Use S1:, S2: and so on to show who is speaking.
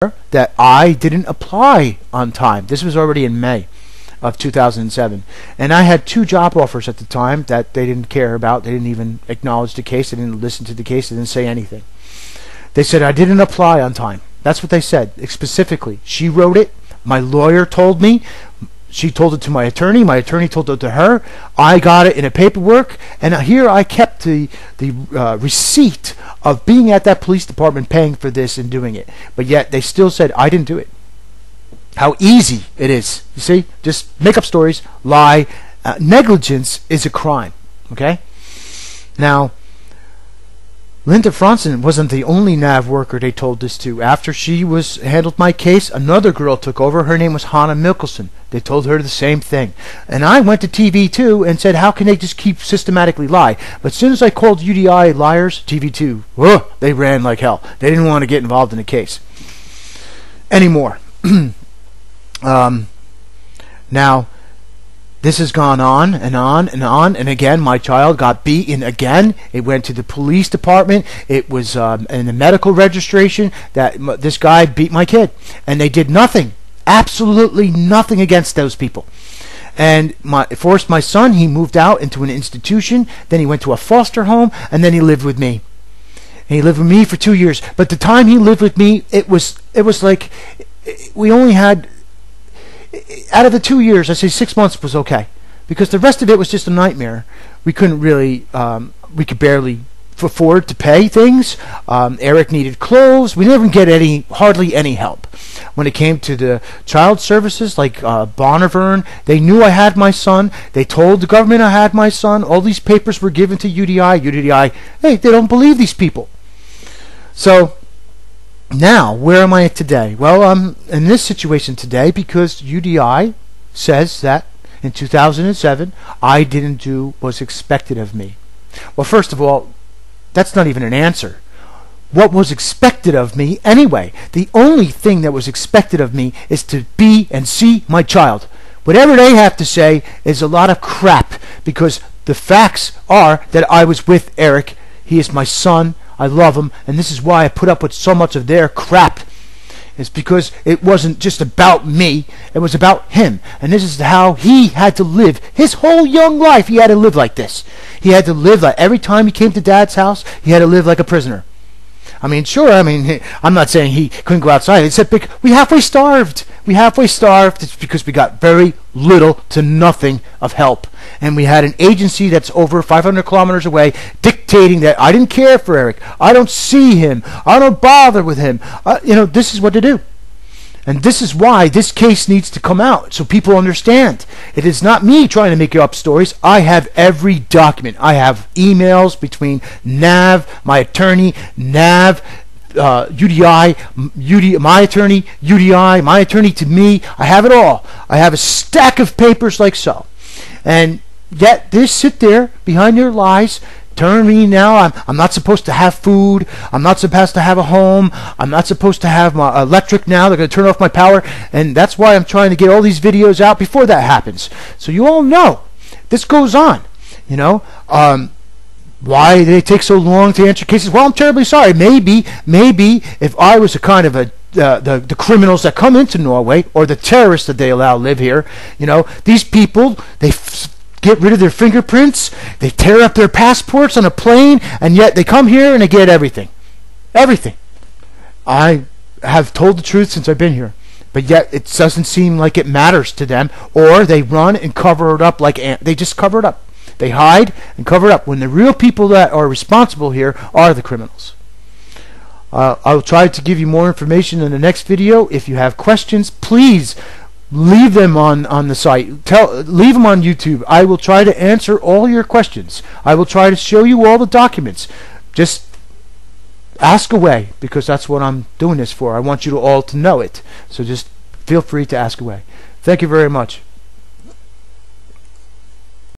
S1: that I didn't apply on time. This was already in May of 2007, and I had 2 job offers at the time that they didn't care about. They didn't even acknowledge the case. They didn't listen to the case. They didn't say anything. They said I didn't apply on time. That's what they said specifically. She wrote it. My lawyer told me. She told it to my attorney. My attorney told it to her. I got it in a paperwork, and here I kept the receipt of being at that police department paying for this and doing it. But yet they still said I didn't do it. How easy it is. You see? Just make up stories, lie. Negligence is a crime. Okay? Now, Linda Franzen wasn't the only NAV worker they told this to. After she handled my case, another girl took over. Her name was Hannah Mikkelsen. They told her the same thing. And I went to TV too and said, how can they just keep systematically lie? But as soon as I called UDI liars, TV2, whoa, they ran like hell. They didn't want to get involved in the case anymore. Now, this has gone on and on and on, and again, my child got beaten again. It went to the police department. It was in the medical registration that this guy beat my kid, and they did nothing, absolutely nothing against those people. And forced my son. He moved out into an institution. Then he went to a foster home, and then he lived with me. And he lived with me for 2 years. But the time he lived with me, it was like we only had. Out of the 2 years, I say 6 months was okay, because the rest of it was just a nightmare. We couldn't really, we could barely afford to pay things. Eric needed clothes. We didn't get hardly any help. When it came to the child services, like Bonneverne, they knew I had my son. They told the government I had my son. All these papers were given to UDI. UDI, hey, they don't believe these people. So now, where am I today? Well, I'm in this situation today because UDI says that in 2007 I didn't do what was expected of me. Well, first of all, that's not even an answer. What was expected of me anyway? The only thing that was expected of me is to be and see my child. Whatever they have to say is a lot of crap, because the facts are that I was with Eric. He is my son. I love him, and this is why I put up with so much of their crap. It's because it wasn't just about me, it was about him. And this is how he had to live. His whole young life, he had to live like this. He had to live like, every time he came to Dad's house, he had to live like a prisoner. I mean, sure, I'm not saying he couldn't go outside. He said, we halfway starved. We halfway starved. It's because we got very little to nothing of help. And we had an agency that's over 500 kilometers away dictating that I didn't care for Eric. I don't see him. I don't bother with him. This is what to do. And this is why this case needs to come out, so people understand. It is not me trying to make up stories. I have every document. I have emails between NAV, my attorney, NAV, UDI, my attorney, UDI, my attorney to me. I have it all. I have a stack of papers like so. And yet they sit there behind their lies, telling me now I'm not supposed to have food, I'm not supposed to have a home, I'm not supposed to have my electric now, they're going to turn off my power, and that's why I'm trying to get all these videos out before that happens. So you all know, this goes on, why do they take so long to answer cases? Well, I'm terribly sorry. Maybe if I was a kind of the criminals that come into Norway, or the terrorists that they allow live here, these people, they get rid of their fingerprints, they tear up their passports on a plane, and yet they come here and they get everything. Everything. I have told the truth since I've been here, but yet it doesn't seem like it matters to them, or they run and cover it up they just cover it up. They hide and cover it up when the real people that are responsible here are the criminals. I'll try to give you more information in the next video. If you have questions, please leave them on the site. Leave them on YouTube. I will try to answer all your questions. I will try to show you all the documents. Just ask away, because that's what I'm doing this for. I want you all to know it. So just feel free to ask away. Thank you very much.